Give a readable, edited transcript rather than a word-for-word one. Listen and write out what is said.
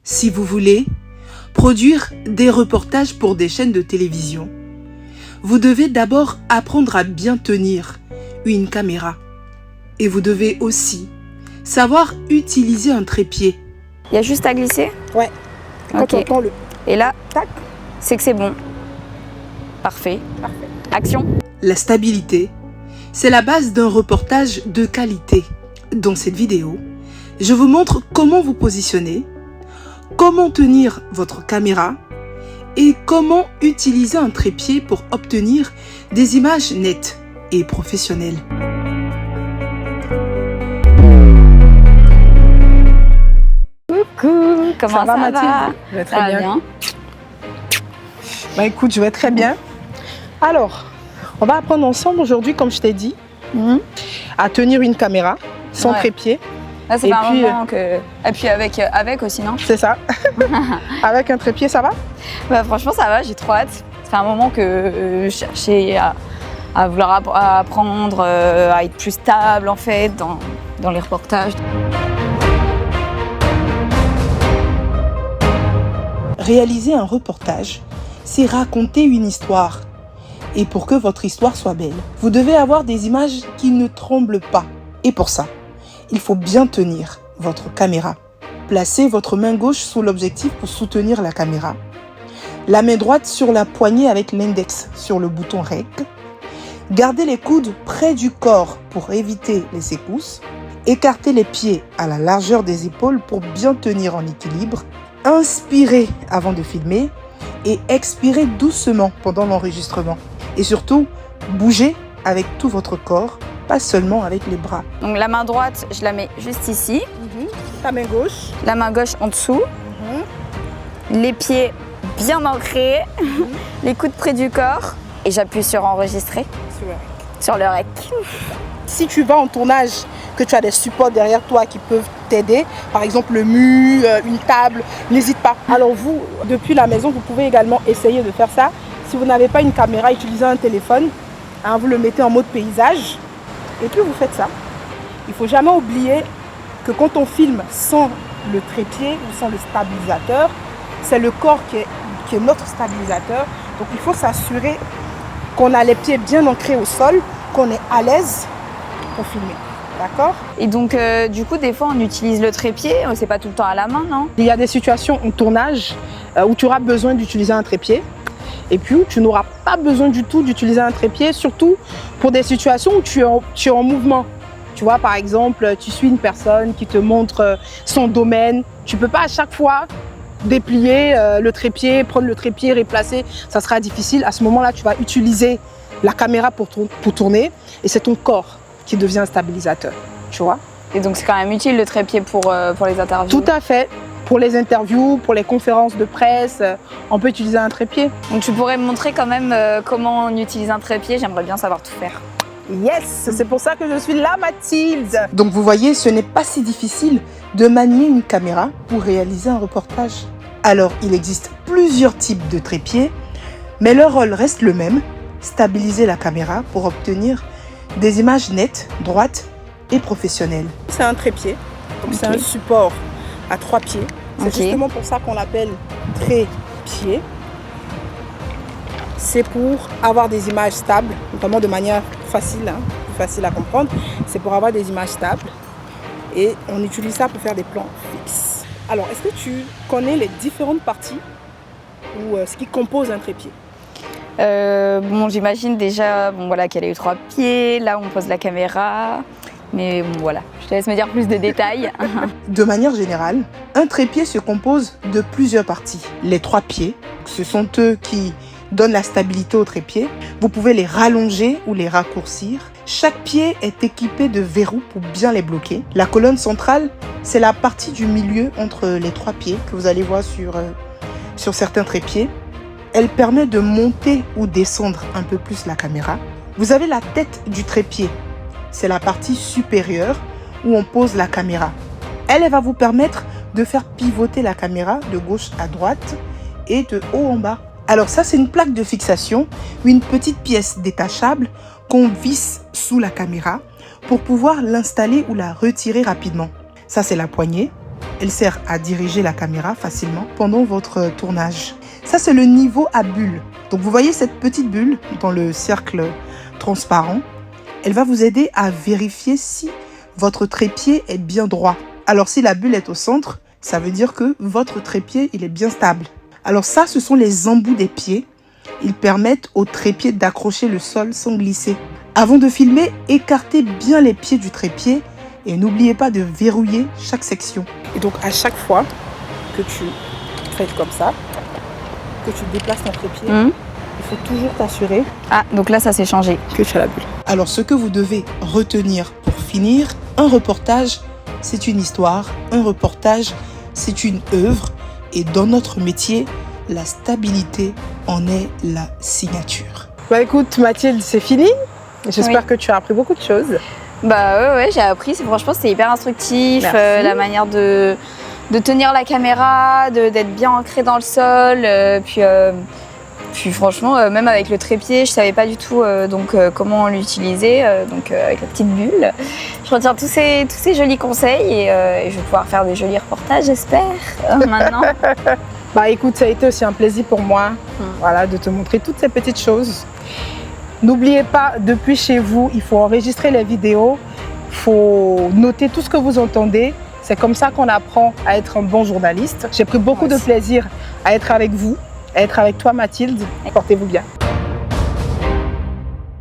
Si vous voulez produire des reportages pour des chaînes de télévision, vous devez d'abord apprendre à bien tenir une caméra. Et vous devez aussi savoir utiliser un trépied. Il y a juste à glisser? Ouais. Ok. Entends-le. Et là, Tac. c'est que c'est bon. Parfait. Parfait. Action. La stabilité, c'est la base d'un reportage de qualité. Dans cette vidéo, je vous montre comment vous positionner, comment tenir votre caméra et comment utiliser un trépied pour obtenir des images nettes et professionnelles. Coucou, comment ça va Mathilde? Je vais très Ça va bien. Bah écoute, je vais très bien. Alors, on va apprendre ensemble aujourd'hui, comme je t'ai dit, à tenir une caméra sans Ouais. trépied. Là, c'est Et pas un puis, moment que... Et puis avec aussi, non? C'est ça. Avec un trépied, ça va? Bah, franchement, ça va, j'ai trop hâte. Ça fait un moment que je cherchais à vouloir apprendre à être plus stable, en fait, dans les reportages. Réaliser un reportage, c'est raconter une histoire. Et pour que votre histoire soit belle, vous devez avoir des images qui ne tremblent pas. Et pour ça, il faut bien tenir votre caméra. Placez votre main gauche sous l'objectif pour soutenir la caméra. La main droite sur la poignée avec l'index sur le bouton REC. Gardez les coudes près du corps pour éviter les secousses. Écartez les pieds à la largeur des épaules pour bien tenir en équilibre. Inspirez avant de filmer et expirez doucement pendant l'enregistrement. Et surtout, bougez avec tout votre corps, pas seulement avec les bras. Donc la main droite, je la mets juste ici. Ta main gauche. La main gauche en dessous. Les pieds bien ancrés. Les coudes près du corps. Et j'appuie sur enregistrer, sur le REC. Si tu vas en tournage, que tu as des supports derrière toi qui peuvent t'aider, par exemple le mur, une table, n'hésite pas. Alors vous, depuis la maison, vous pouvez également essayer de faire ça. Si vous n'avez pas une caméra, utilisez un téléphone, hein, vous le mettez en mode paysage et puis vous faites ça. Il ne faut jamais oublier que quand on filme sans le trépied ou sans le stabilisateur, c'est le corps qui est notre stabilisateur. Donc il faut s'assurer qu'on a les pieds bien ancrés au sol, qu'on est à l'aise pour filmer. D'accord? Et donc, du coup, des fois, on utilise le trépied. C'est pas tout le temps à la main, non? Il y a des situations en tournage où tu auras besoin d'utiliser un trépied et puis où tu n'auras pas besoin du tout d'utiliser un trépied, surtout pour des situations où tu es en mouvement. Tu vois, par exemple, tu suis une personne qui te montre son domaine. Tu ne peux pas à chaque fois déplier le trépied, prendre le trépied, replacer. Ça sera difficile. À ce moment-là, tu vas utiliser la caméra pour tourner et c'est ton corps qui devient un stabilisateur, tu vois. Et donc, c'est quand même utile le trépied pour les interviews. Tout à fait. Pour les interviews, pour les conférences de presse, on peut utiliser un trépied. Donc, tu pourrais me montrer quand même comment on utilise un trépied. J'aimerais bien savoir tout faire. Yes, c'est pour ça que je suis là, Mathilde. Donc vous voyez, ce n'est pas si difficile de manier une caméra pour réaliser un reportage. Alors, il existe plusieurs types de trépieds, mais leur rôle reste le même, stabiliser la caméra pour obtenir des images nettes, droites et professionnelles. C'est un trépied, donc c'est Ok. un support à 3 pieds. C'est Ok. justement pour ça qu'on l'appelle trépied. C'est pour avoir des images stables, notamment de manière facile, facile à comprendre. C'est pour avoir des images stables et on utilise ça pour faire des plans fixes. Alors, est-ce que tu connais les différentes parties ou ce qui compose un trépied? Bon, j'imagine déjà voilà, qu'elle a eu 3 pieds. Là, on pose la caméra. Mais bon, voilà, je te laisse me dire plus de détails. De manière générale, un trépied se compose de plusieurs parties. Les 3 pieds, ce sont eux qui donnent la stabilité au trépied. Vous pouvez les rallonger ou les raccourcir. Chaque pied est équipé de verrous pour bien les bloquer. La colonne centrale, c'est la partie du milieu entre les 3 pieds que vous allez voir sur certains trépieds. Elle permet de monter ou descendre un peu plus la caméra. Vous avez la tête du trépied. C'est la partie supérieure où on pose la caméra. Elle va vous permettre de faire pivoter la caméra de gauche à droite et de haut en bas. Alors ça, c'est une plaque de fixation, une petite pièce détachable qu'on visse sous la caméra pour pouvoir l'installer ou la retirer rapidement. Ça, c'est la poignée. Elle sert à diriger la caméra facilement pendant votre tournage. Ça, c'est le niveau à bulle. Donc, vous voyez cette petite bulle dans le cercle transparent. Elle va vous aider à vérifier si votre trépied est bien droit. Alors, si la bulle est au centre, ça veut dire que votre trépied, il est bien stable. Alors ça, ce sont les embouts des pieds. Ils permettent au trépied d'accrocher le sol sans glisser. Avant de filmer, écartez bien les pieds du trépied et n'oubliez pas de verrouiller chaque section. Et donc à chaque fois que tu fais comme ça, que tu déplaces ton trépied, il faut toujours t'assurer Ah, donc là, ça s'est changé. que tu as la bulle. Alors ce que vous devez retenir pour finir, un reportage, c'est une histoire. Un reportage, c'est une œuvre. Et dans notre métier, la stabilité en est la signature. Bah écoute Mathilde, c'est fini. J'espère que tu as appris beaucoup de choses. Bah ouais, j'ai appris. Franchement, c'était hyper instructif. Merci. La manière de tenir la caméra, d'être bien ancré dans le sol. Puis franchement, même avec le trépied, je savais pas du tout comment l'utiliser. Avec la petite bulle, je retiens tous ces jolis conseils et je vais pouvoir faire des jolis reportages, j'espère, maintenant. Bah écoute, ça a été aussi un plaisir pour moi voilà, de te montrer toutes ces petites choses. N'oubliez pas, depuis chez vous, il faut enregistrer les vidéos, il faut noter tout ce que vous entendez. C'est comme ça qu'on apprend à être un bon journaliste. J'ai pris beaucoup de plaisir à être avec vous, à être avec toi Mathilde. Portez-vous bien.